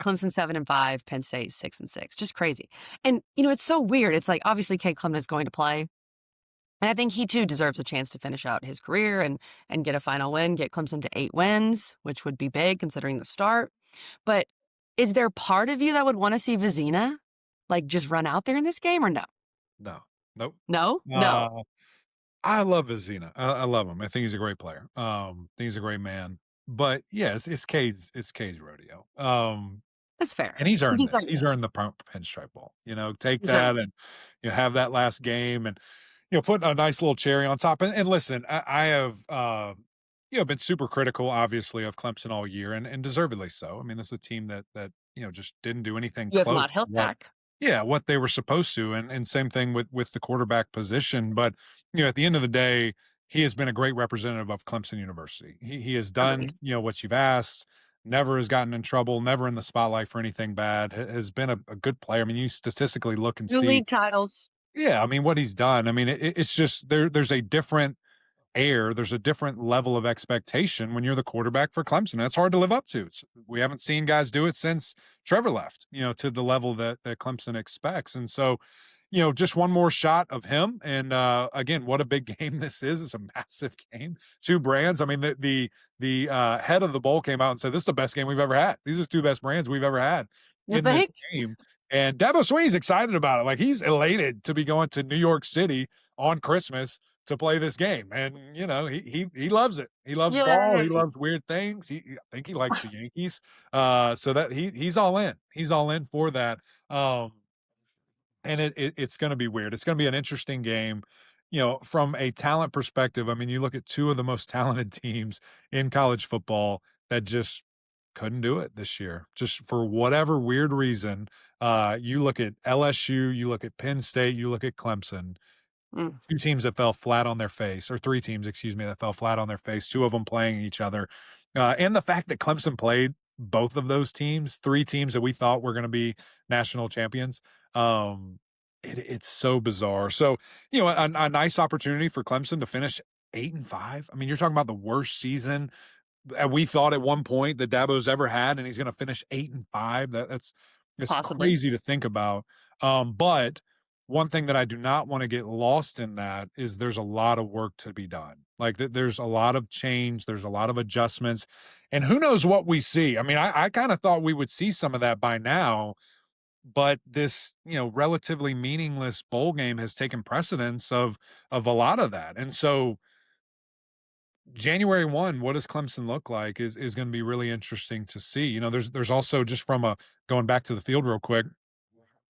Clemson 7-5, Penn State 6-6. Just crazy. And, it's so weird. It's like, obviously, Cade Clement is going to play. And I think he too deserves a chance to finish out his career and get a final win, get Clemson to 8 wins, which would be big considering the start. But is there part of you that would want to see Vizina just run out there in this game or no? No. Nope. No? No. I love Vizina. I love him. I think he's a great player. I think he's a great man. But yes, it's Cade's rodeo. That's fair. And he's earned He's this. earned He's it. earned the Pinstripe Bowl. Take He's earned that it. and have that last game and put a nice little cherry on top. And listen, I have been super critical, obviously, of Clemson all year, and deservedly so. I mean, this is a team that just didn't do anything You have close not to held back. what they were supposed to, and same thing with the quarterback position. But at the end of the day, he has been a great representative of Clemson University. He has done Agreed. what you've asked. Never has gotten in trouble. Never in the spotlight for anything bad. Has been a good player. I mean, you statistically look and 2 see. league titles. Yeah, I mean what he's done. I mean, it's just there's a different air. There's a different level of expectation when you're the quarterback for Clemson. That's hard to live up to. We haven't seen guys do it since Trevor left, to the level that Clemson expects. And so, just one more shot of him. And again, what a big game this is. It's a massive game. Two brands. I mean, the head of the bowl came out and said, this is the best game we've ever had. These are the two best brands we've ever had You in this think? game. And Dabo Swinney's excited about it. Like, he's elated to be going to New York City on Christmas to play this game. And, he loves it. He loves ball. He Yay. loves weird things. I think he likes the Yankees. So that he's all in. He's all in for that. And it's going to be weird. It's going to be an interesting game. From a talent perspective, I mean, you look at two of the most talented teams in college football that just couldn't do it this year, just for whatever weird reason. You look at LSU, you look at Penn State, you look at Clemson, Mm, two teams that fell flat on their face, or three teams, excuse me, that fell flat on their face, two of them playing each other. And the fact that Clemson played both of those teams, three teams that we thought were going to be national champions, it's so bizarre. So, a nice opportunity for Clemson to finish 8-5. I mean, you're talking about the worst season we thought at one point that Dabo's ever had, and he's going to finish 8-5. That's it's possibly. crazy to think about. But one thing that I do not want to get lost in that is there's a lot of work to be done. Like there's a lot of change, there's a lot of adjustments, and who knows what we see. I mean, I kind of thought we would see some of that by now, but this relatively meaningless bowl game has taken precedence of a lot of that, and so January 1, what does Clemson look like is going to be really interesting to see. There's also just from going back to the field real quick.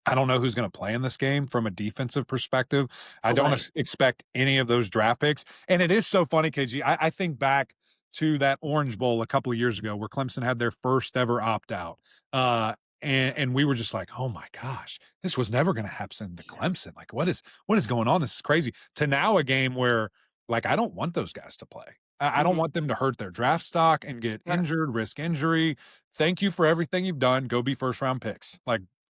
I don't know who's going to play in this game from a defensive perspective. I don't Right. expect any of those draft picks. And it is so funny, KG. I think back to that Orange Bowl a couple of years ago where Clemson had their first ever opt out. And we were just like, oh my gosh, this was never going to happen to Clemson. Like, what is going on? This is crazy. To now a game where I don't want those guys to play. I don't Mhm. want them to hurt their draft stock and get injured, risk injury. Thank you for everything you've done. Go be first round picks.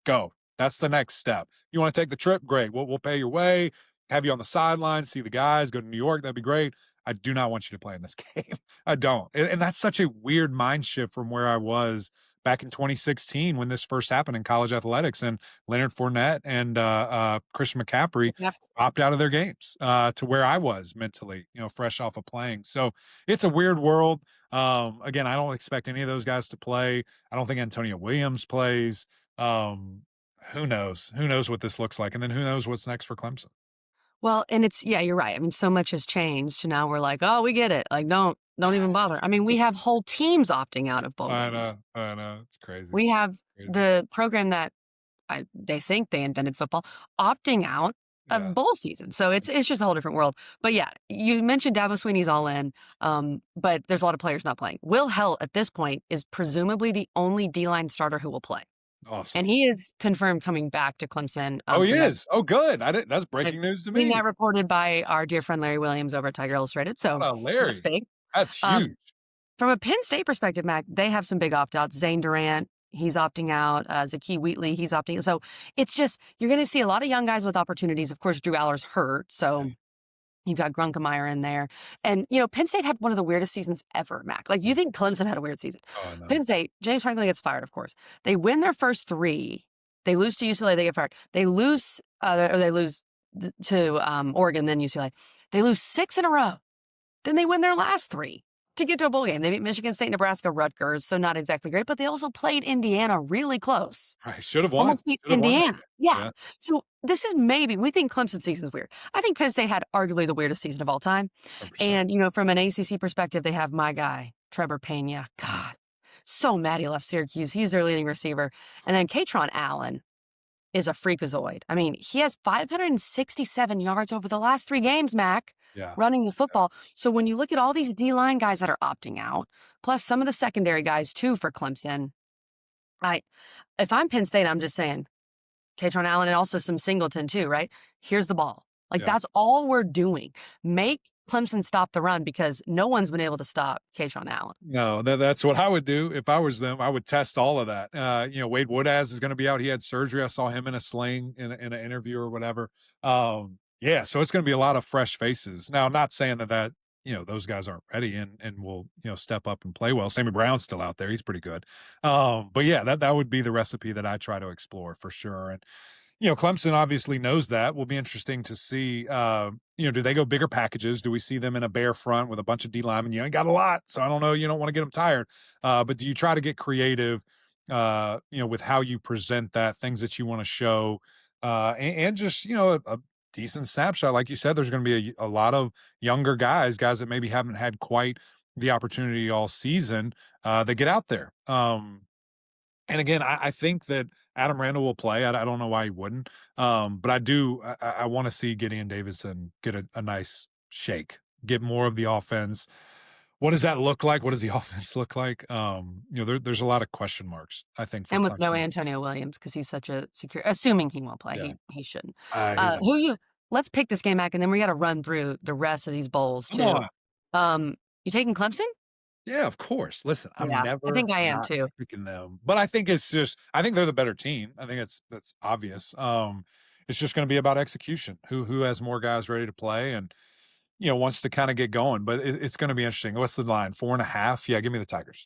Go. That's the next step. You want to take the trip? Great. We'll pay your way, have you on the sidelines, see the guys, go to New York. That'd be great. I do not want you to play in this game. I don't. And that's such a weird mind shift from where I was back in 2016 when this first happened in college athletics and Leonard Fournette and Christian McCaffrey Yep. opt out of their games to where I was mentally, fresh off of playing. So it's a weird world. Again, I don't expect any of those guys to play. I don't think Antonio Williams plays. Who knows? Who knows what this looks like? And then who knows what's next for Clemson? Well, and yeah, you're right. I mean, so much has changed. So now we're like, oh, we get it. Don't even bother. I mean, we have whole teams opting out of bowl I games. know, I know. It's crazy. We have Crazy. the program that they think they invented football opting out Yeah. of bowl season. So it's just a whole different world. But yeah, you mentioned Dabo Swinney's all in, but there's a lot of players not playing. Will Held at this point is presumably the only D-line starter who will play. Awesome. And he is confirmed coming back to Clemson Oh, he for next. is. Oh, good. That's I've breaking news to seen me. that reported by our dear friend Larry Williams over at TigerIllustrated. Shout So out that's Larry. big. That's Um, huge. from a Penn State perspective, Mac, they have some big opt-outs. Zane Durant, he's opting out. Zakee Wheatley, he's opting out. So it's just, you're going to see a lot of young guys with opportunities. Of course, Drew Aller's hurt. So You've got Grunkemeyer in there. And, Penn State had one of the weirdest seasons ever, Mac. Like, you think Clemson had a weird season. Oh, I know. Penn State, James Franklin gets fired, of course. They win their first 3. They lose to UCLA, they get fired. They lose, to Oregon, then UCLA. They lose 6 in a row. Then they win their last 3 to get to a bowl game. They beat Michigan State, Nebraska, Rutgers, so not exactly great, but they also played Indiana really close. Right. Should have won. Almost beat Indiana. Yeah. So this is we think Clemson's season is weird. I think Penn State had arguably the weirdest season of all time. 100%. And, from an ACC perspective, they have my guy, Trevor Pena. God, so mad he left Syracuse. He's their leading receiver. And then Katron Allen is a freakazoid. I mean, he has 567 yards over the last 3 games, Mac, running the football. So when you look at all these D-line guys that are opting out, plus some of the secondary guys too for Clemson, if I'm Penn State, I'm just saying, Katron Allen and also some Singleton too, right? Here's the ball. That's all we're doing. Make Clemson stop the run because no one's been able to stop Katron Allen. No, that's what I would do if I was them. I would test all of that. Wade Woodaz is going to be out. He had surgery. I saw him in a sling in an interview or whatever. So it's going to be a lot of fresh faces. Now, I'm not saying that those guys aren't ready and will, step up and play well. Sammy Brown's still out there. He's pretty good. But yeah, that would be the recipe that I try to explore for sure. And, Clemson obviously knows that. Will be interesting to see, do they go bigger packages? Do we see them in a bare front with a bunch of D linemen? You ain't got a lot, so I don't know. You don't want to get them tired. But do you try to get creative, with how you present that, things that you want to show, and just, a decent snapshot. Like you said, there's going to be a lot of younger guys that maybe haven't had quite the opportunity all season, that get out there. And again, I think that Adam Randall will play. I don't know why he wouldn't. But I want to see Gideon Davidson get a nice shake, get more of the offense. What does that look like? What does the offense look like? There's a lot of question marks, I think. And with no Antonio Williams, because he's such a secure, assuming he won't play, he shouldn't. Let's pick this game back, and then we got to run through the rest of these bowls too. You taking Clemson? Yeah, of course. Listen, I'm never. I think I am too. Picking them, but I think I think they're the better team. I think that's obvious. It's just going to be about execution. Who has more guys ready to play and wants to kind of get going. But it's going to be interesting. What's the line? 4.5? Yeah, give me the Tigers.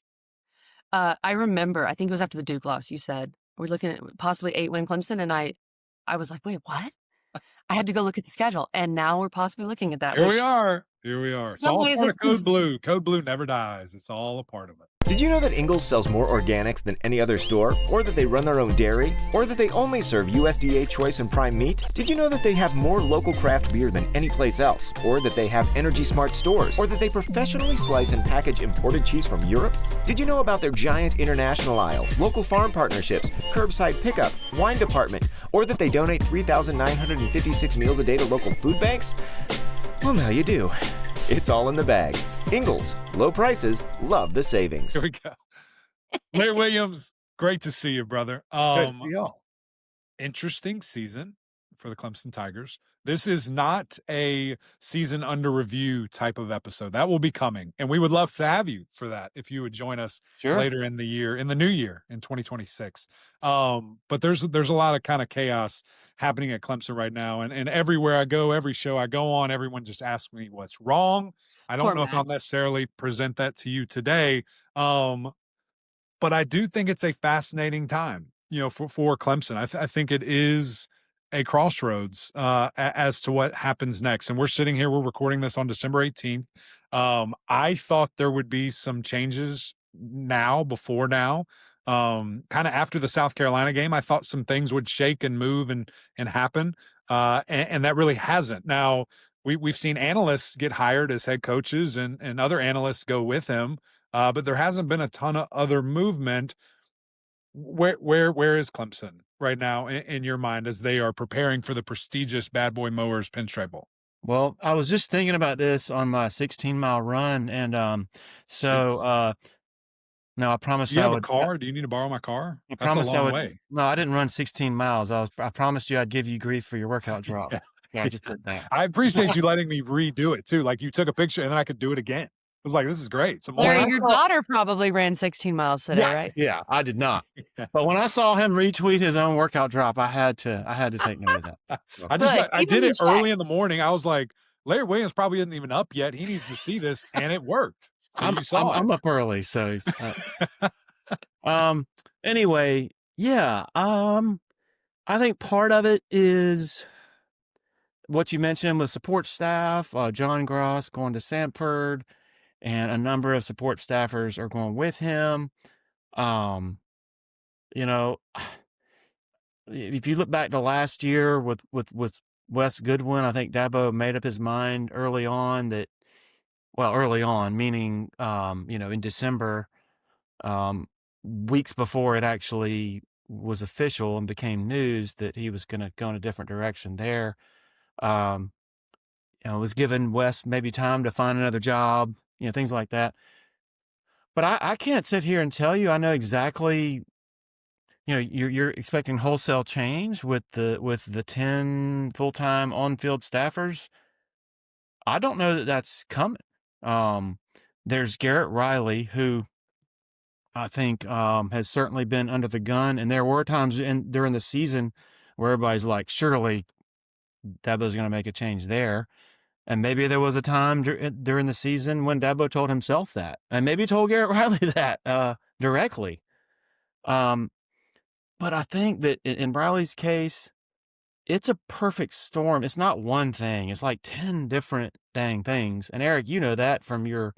I remember. I think it was after the Duke loss. You said we're looking at possibly 8-win Clemson, and I was like, wait, what? I had to go look at the schedule, and now we're possibly looking at that. Here we are. It's all a part of Code Blue. Code Blue never dies. It's all a part of it. Did you know that Ingles sells more organics than any other store? Or that they run their own dairy? Or that they only serve USDA choice and prime meat? Did you know that they have more local craft beer than any place else? Or that they have Energy Smart stores? Or that they professionally slice and package imported cheese from Europe? Did you know about their giant international aisle, local farm partnerships, curbside pickup, wine department? Or that they donate 3,956 meals a day to local food banks? Well, now you do. It's all in the bag. Ingles, low prices, love the savings. Here we go. Larry Williams, great to see you, brother. Good to see y'all. Interesting season for the Clemson Tigers. This is not a season under review type of episode. That will be coming, and we would love to have you for that if you would join us later in the year, in the new year, in 2026. But there's a lot of kind of chaos happening at Clemson right now, and everywhere I go, every show I go on, everyone just asks me what's wrong. I don't know if I'll necessarily present that to you today, but I do think it's a fascinating time, for Clemson. I think it is a crossroads as to what happens next. And we're sitting here, we're recording this on December 18th. I thought there would be some changes before now. Kind of after the South Carolina game, I thought some things would shake and move and happen. And that really hasn't. Now, we've seen analysts get hired as head coaches and other analysts go with him. But there hasn't been a ton of other movement. Where is Clemson right now in your mind as they are preparing for the prestigious Bad Boy Mowers Pinstripe Bowl? Well, I was just thinking about this on my 16-mile run, and no, I promised I would. Do you have a car? Do you need to borrow my car? I promised a long way. No, I didn't run 16 miles. I promised you I'd give you grief for your workout drop. Yeah, I just did that. I appreciate you letting me redo it too. Like you took a picture and then I could do it again. I was like, this is great. Larry, your daughter probably ran 16 miles today, right? Yeah, I did not. But when I saw him retweet his own workout drop, I had to take note of that. So. I did it early in the morning. I was like, Larry Williams probably isn't even up yet. He needs to see this, and it worked. So you saw it. I'm up early, so anyway, yeah. I think part of it is what you mentioned with support staff. John Gross going to Samford, and a number of support staffers are going with him. You know, if you look back to last year with Wes Goodwin, I think Dabo made up his mind early on, meaning in December, weeks before it actually was official and became news that he was going to go in a different direction there. Was giving Wes maybe time to find another job, things like that. But I can't sit here and tell you I know exactly. You're expecting wholesale change with the 10 full-time on-field staffers. I don't know that that's coming. There's Garrett Riley, who I think has certainly been under the gun, and there were times during the season where everybody's like, surely Dabo's going to make a change there. And maybe there was a time during the season when Dabo told himself that, and maybe told Garrett Riley that directly. But I think that in Riley's case, it's a perfect storm. It's not one thing. It's like 10 different dang things. And Eric, you know that from your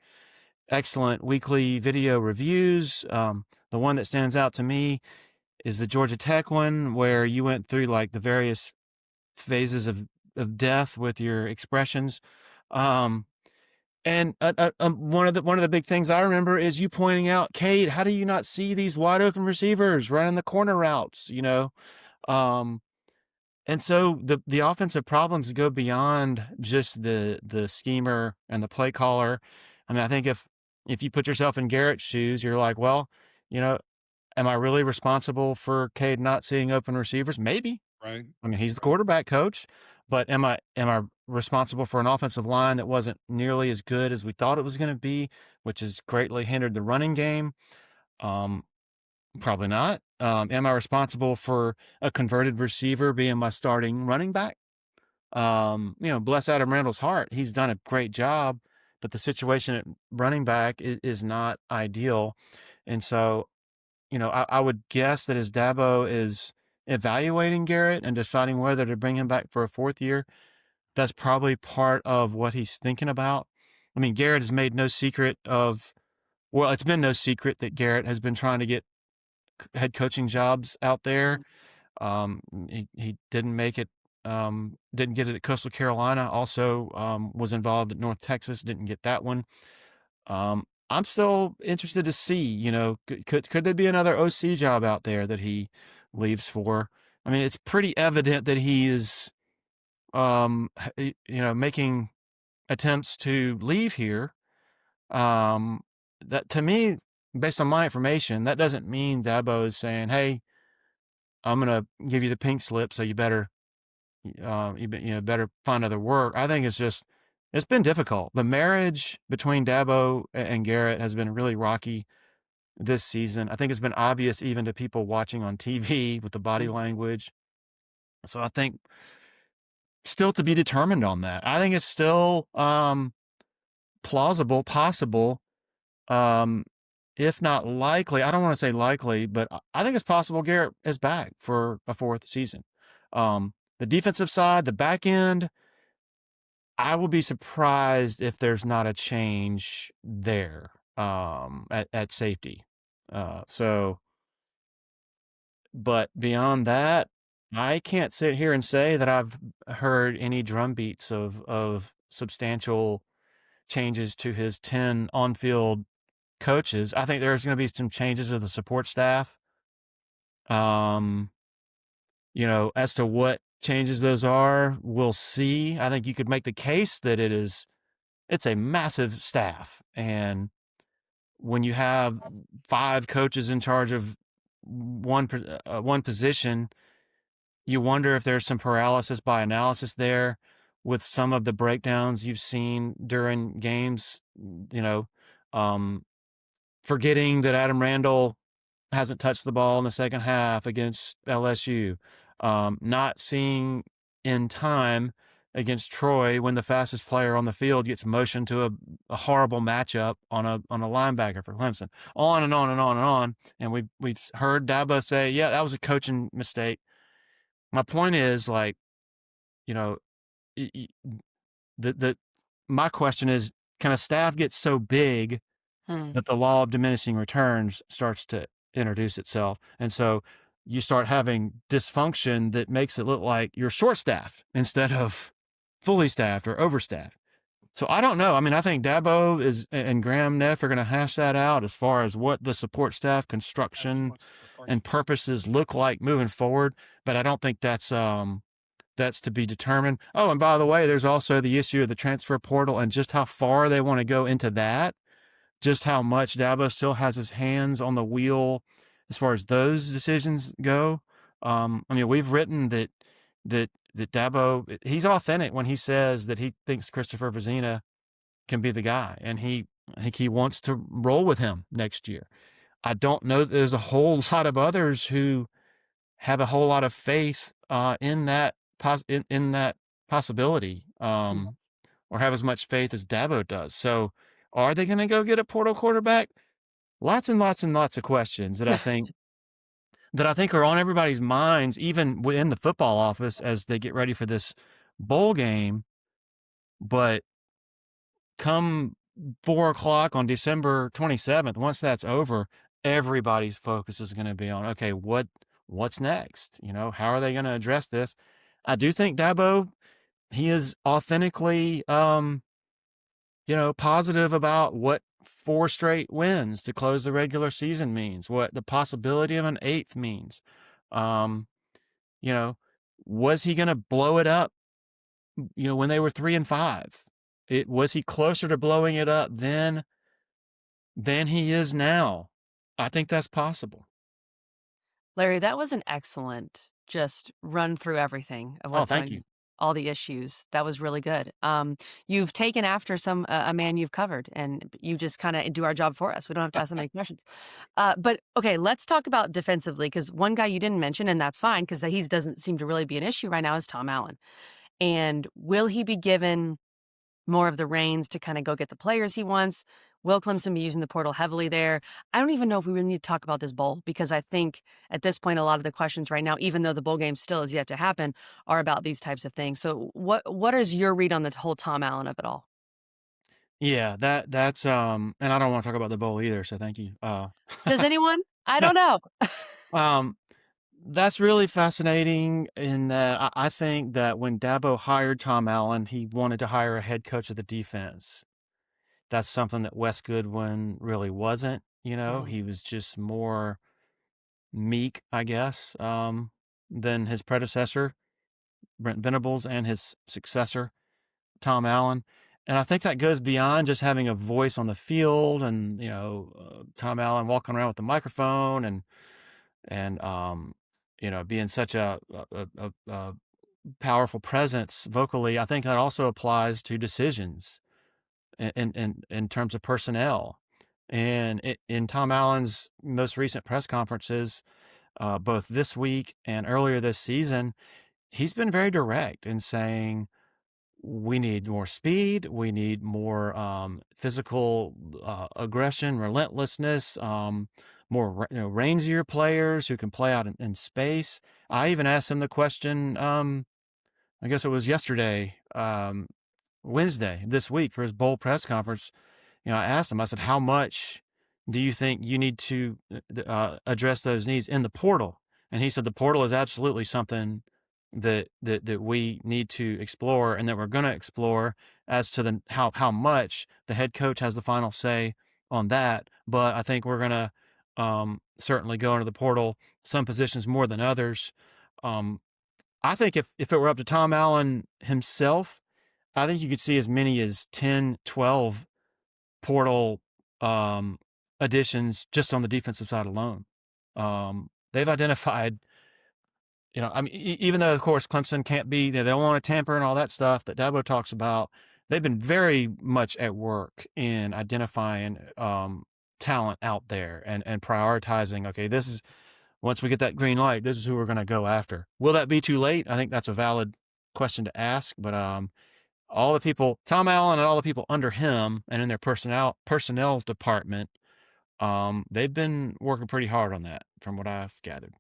excellent weekly video reviews. The one that stands out to me is the Georgia Tech one, where you went through like the various phases of death with your expressions. And one of the big things I remember is you pointing out, Cade, how do you not see these wide open receivers running the corner routes? And so the offensive problems go beyond just the schemer and the play caller. I mean, I think if you put yourself in Garrett's shoes, you're like, well, am I really responsible for Cade not seeing open receivers? Maybe. Right. I mean, he's the quarterback coach, but am I responsible for an offensive line that wasn't nearly as good as we thought it was going to be, which has greatly hindered the running game? Probably not. Am I responsible for a converted receiver being my starting running back? Bless Adam Randall's heart. He's done a great job, but the situation at running back is not ideal. And so, I would guess that as Dabo is evaluating Garrett and deciding whether to bring him back for a fourth year, that's probably part of what he's thinking about. I mean, Garrett has made no secret it's been no secret that Garrett has been trying to get head coaching jobs out there. He didn't make it, didn't get it at Coastal Carolina, also was involved at North Texas, didn't get that one. I'm still interested to see, could there be another OC job out there that he leaves for? I mean, it's pretty evident that he is, making attempts to leave here. That to me, based on my information, that doesn't mean Dabo is saying, hey, I'm going to give you the pink slip, so you better, better find other work. I think it's been difficult. The marriage between Dabo and Garrett has been really rocky this season. I think it's been obvious even to people watching on TV with the body language. So I think still to be determined on that. I think it's still plausible, possible, if not likely. I don't want to say likely, but I think it's possible Garrett is back for a fourth season. The defensive side, the back end, I will be surprised if there's not a change there at safety. But beyond that, I can't sit here and say that I've heard any drumbeats of substantial changes to his 10 on-field coaches. I think there's going to be some changes of the support staff. As to what changes those are, we'll see. I think you could make the case that it's a massive staff. And when you have 5 coaches in charge of one position, you wonder if there's some paralysis by analysis there with some of the breakdowns you've seen during games, forgetting that Adam Randall hasn't touched the ball in the second half against LSU, not seeing in time against Troy when the fastest player on the field gets motioned to a horrible matchup on a linebacker for Clemson. On and on and on and on. And we've heard Dabo say, yeah, that was a coaching mistake. My point is, like, you know, my question is, can a staff get so big that the law of diminishing returns starts to introduce itself? And so you start having dysfunction that makes it look like you're short-staffed instead of fully staffed or overstaffed. So I don't know. I mean, I think Dabo and Graham Neff are going to hash that out as far as what the support staff construction and purposes look like moving forward. But I don't think that's to be determined. Oh, and by the way, there's also the issue of the transfer portal and just how far they want to go into that, just how much Dabo still has his hands on the wheel as far as those decisions go. I mean, we've written that Dabo, he's authentic when he says that he thinks Christopher Vizina can be the guy, and I think he wants to roll with him next year. I don't know that there's a whole lot of others who have a whole lot of faith in that possibility, or have as much faith as Dabo does. So are they going to go get a portal quarterback? Lots and lots and lots of questions that I think are on everybody's minds, even within the football office as they get ready for this bowl game. But come 4:00 on December 27th, once that's over, everybody's focus is going to be on, okay, what's next? You know, how are they going to address this? I do think Dabo, he is authentically, positive about what 4 straight wins to close the regular season means, what the possibility of an 8th means. Was he going to blow it up, when they were 3-5? Was he closer to blowing it up then than he is now? I think that's possible. Larry, that was an excellent just run through everything of what's thank you. All the issues. That was really good. You've taken after a man you've covered, and you just kind of do our job for us. We don't have to ask so many questions. But okay, let's talk about defensively, because one guy you didn't mention, and that's fine because he doesn't seem to really be an issue right now, is Tom Allen. And will he be given more of the reins to kind of go get the players he wants? Will Clemson be using the portal heavily there? I don't even know if we really need to talk about this bowl, because I think at this point, a lot of the questions right now, even though the bowl game still is yet to happen, are about these types of things. So what is your read on the whole Tom Allen of it all? Yeah, that's and I don't want to talk about the bowl either, so thank you. Does anyone? I don't know. That's really fascinating in that I think that when Dabo hired Tom Allen, he wanted to hire a head coach of the defense. That's something that Wes Goodwin really wasn't. He was just more meek, I guess, than his predecessor, Brent Venables, and his successor, Tom Allen. And I think that goes beyond just having a voice on the field and, Tom Allen walking around with the microphone and being such a powerful presence vocally. I think that also applies to decisions in terms of personnel. And in Tom Allen's most recent press conferences, both this week and earlier this season, he's been very direct in saying, we need more speed, we need more physical aggression, relentlessness, more rangier players who can play out in space. I even asked him the question, I guess it was yesterday, Wednesday this week for his bowl press conference. I asked him, I said, how much do you think you need to address those needs in the portal? And he said the portal is absolutely something that we need to explore, and that we're going to explore. As to how much, the head coach has the final say on that. But I think we're going to certainly go into the portal, some positions more than others. I think if it were up to Tom Allen himself, I think you could see as many as 10, 12 portal additions just on the defensive side alone. They've identified, even though, of course, Clemson can't be, they don't want to tamper and all that stuff that Dabo talks about, they've been very much at work in identifying talent out there and prioritizing, okay, this is, once we get that green light, this is who we're going to go after. Will that be too late? I think that's a valid question to ask, but all the people, Tom Allen and all the people under him and in their personnel department, they've been working pretty hard on that, from what I've gathered.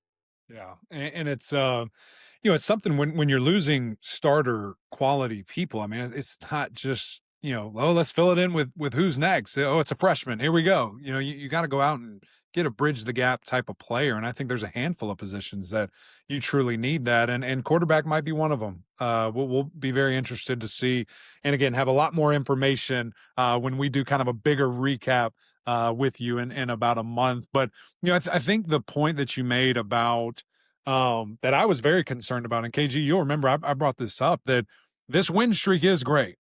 Yeah, and it's it's something when you're losing starter quality people. I mean, it's not just oh, let's fill it in with who's next. Oh, it's a freshman. Here we go. You got to go out and get a bridge the gap type of player, and I think there's a handful of positions that you truly need that, and quarterback might be one of them. We'll be very interested to see, and again, have a lot more information when we do kind of a bigger recap with you in about a month. But I think the point that you made about that I was very concerned about, and KG, you'll remember I brought this up, that this win streak is great.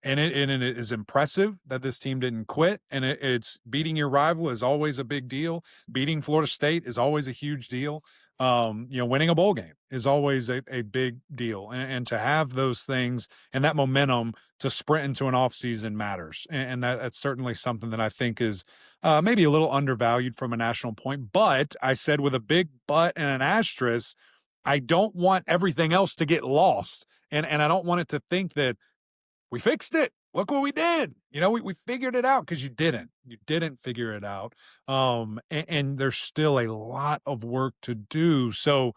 And it is impressive that this team didn't quit. And it's beating your rival is always a big deal. Beating Florida State is always a huge deal. Winning a bowl game is always a big deal. And to have those things and that momentum to sprint into an offseason matters. And that's certainly something that I think is maybe a little undervalued from a national point. But I said, with a big but and an asterisk, I don't want everything else to get lost. And I don't want it to think that we fixed it. Look what we did. We figured it out, because you didn't. You didn't figure it out. And there's still a lot of work to do. So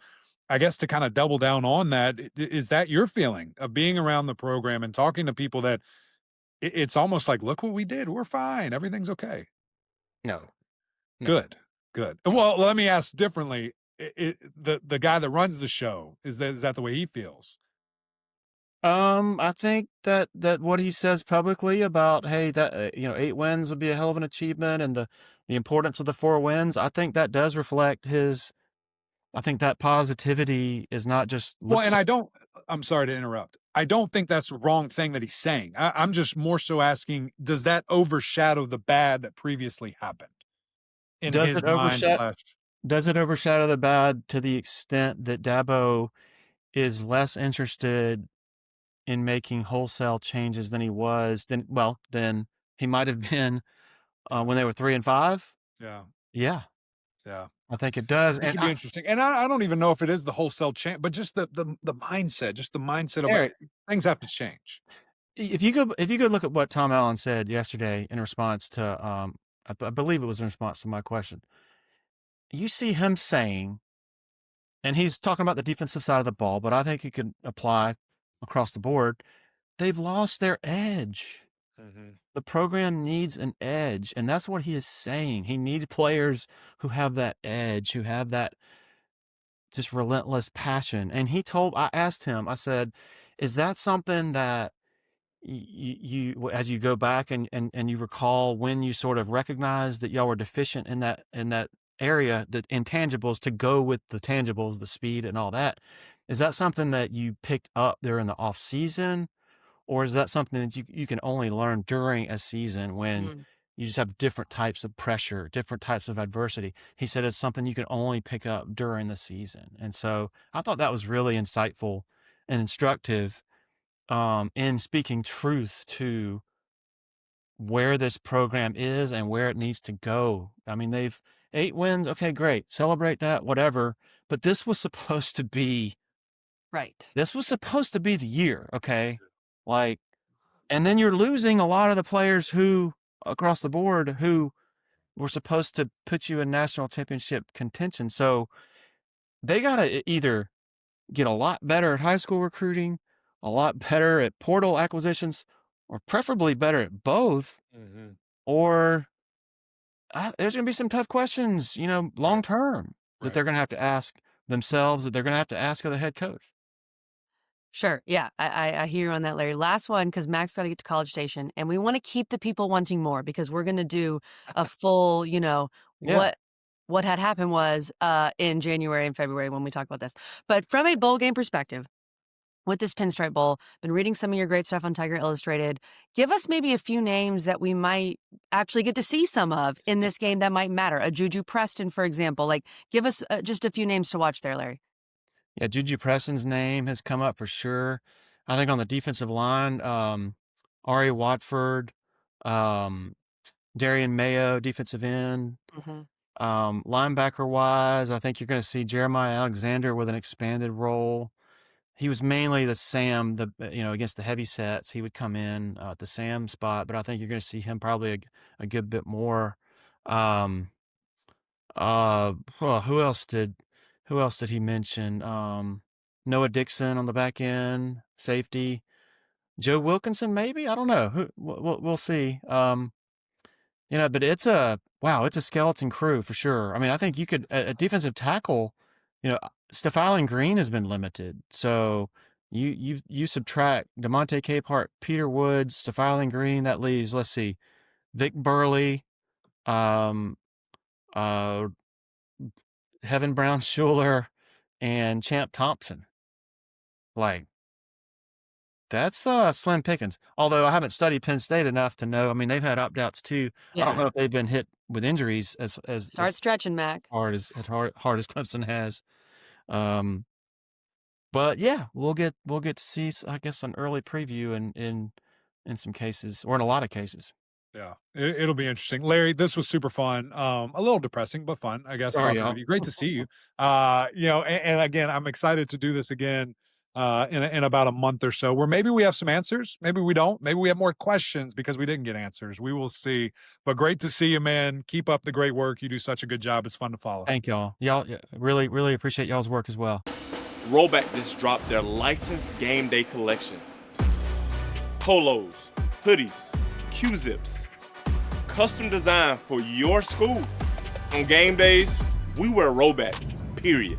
I guess to kind of double down on that, is that your feeling of being around the program and talking to people that it's almost like, look what we did. We're fine. Everything's okay. No. Good. Well, let me ask differently. The guy that runs the show, is that the way he feels? I think that what he says publicly about, hey, that 8 wins would be a hell of an achievement, and the importance of the 4 wins, I think that does reflect his. I think that positivity is not just. I'm sorry to interrupt. I don't think that's the wrong thing that he's saying. I'm just more so asking, does that overshadow the bad that previously happened in his mind? Does it overshadow the bad to the extent that Dabo is less interested in making wholesale changes than he was, than he might have been when they were 3-5? Yeah. I think it does. It should be interesting. And I don't even know if it is the wholesale change, but just the mindset, Eric, of things have to change. If you go look at what Tom Allen said yesterday in response to, I believe it was in response to my question, you see him saying, and he's talking about the defensive side of the ball, but I think it could apply across the board, they've lost their edge. Mm-hmm. The program needs an edge, and that's what he is saying. He needs players who have that edge, who have that just relentless passion. And I asked him, I said, is that something that you as you go back and you recall when you sort of recognize that y'all were deficient in that area, the intangibles to go with the tangibles, the speed and all that, is that something that you picked up there in the off season, or is that something that you can only learn during a season when you just have different types of pressure, different types of adversity? He said it's something you can only pick up during the season. And so I thought that was really insightful and instructive in speaking truth to where this program is and where it needs to go. I mean, they've 8 wins. Okay, great. Celebrate that, whatever. But this was supposed to be right. This was supposed to be the year. Okay. And then you're losing a lot of the players who across the board who were supposed to put you in national championship contention. So they got to either get a lot better at high school recruiting, a lot better at portal acquisitions, or preferably better at both, or there's going to be some tough questions, long term that they're going to have to ask themselves, that they're going to have to ask of the head coach. Sure. Yeah, I hear you on that, Larry. Last one, because Mac's got to get to College Station, and we want to keep the people wanting more, because we're going to do a full, what had happened was in January and February when we talk about this. But from a bowl game perspective, with this Pinstripe Bowl, been reading some of your great stuff on Tiger Illustrated. Give us maybe a few names that we might actually get to see some of in this game that might matter. A Juju Preston, for example. Give us just a few names to watch there, Larry. Yeah, Juju Preston's name has come up for sure. I think on the defensive line, Ari Watford, Darian Mayo, defensive end. Linebacker-wise, I think you're going to see Jeremiah Alexander with an expanded role. he was mainly the Sam, against the heavy sets. He would come in at the Sam spot, but I think you're going to see him probably a good bit more. Well, who else did he mention? Noah Dixon on the back end, safety. Joe Wilkinson, maybe? I don't know. We'll see. But it's a skeleton crew for sure. I mean, I think you could a defensive tackle. Stefan Green has been limited, so you subtract DeMonte Capehart, Peter Woods, Stefan Green. That leaves, let's see, Vic Burley, Heaven Brown Schuler, and Champ Thompson. Like, that's slim pickings. Although I haven't studied Penn State enough to know. I mean, they've had opt-outs too. I don't know if they've been hit with injuries as Start stretching, Mac. hard as Clemson has. But yeah, we'll get to see, I guess, an early preview in some cases, or in a lot of cases. Yeah, it'll be interesting. Larry, this was super fun. A little depressing, but fun, I guess. Sorry, Talking with you. Great to see you. And again, I'm excited to do this again in about a month or so, where maybe we have some answers, maybe we don't, maybe we have more questions because we didn't get answers. We will see. But great to see you, man. Keep up the great work. You do such a good job. It's fun to follow. Thank y'all. Y'all really, really appreciate y'all's work as well. Rollback just dropped their licensed game day collection. Polos, hoodies, Q-zips, custom designed for your school. On game days, we wear Rollback, period.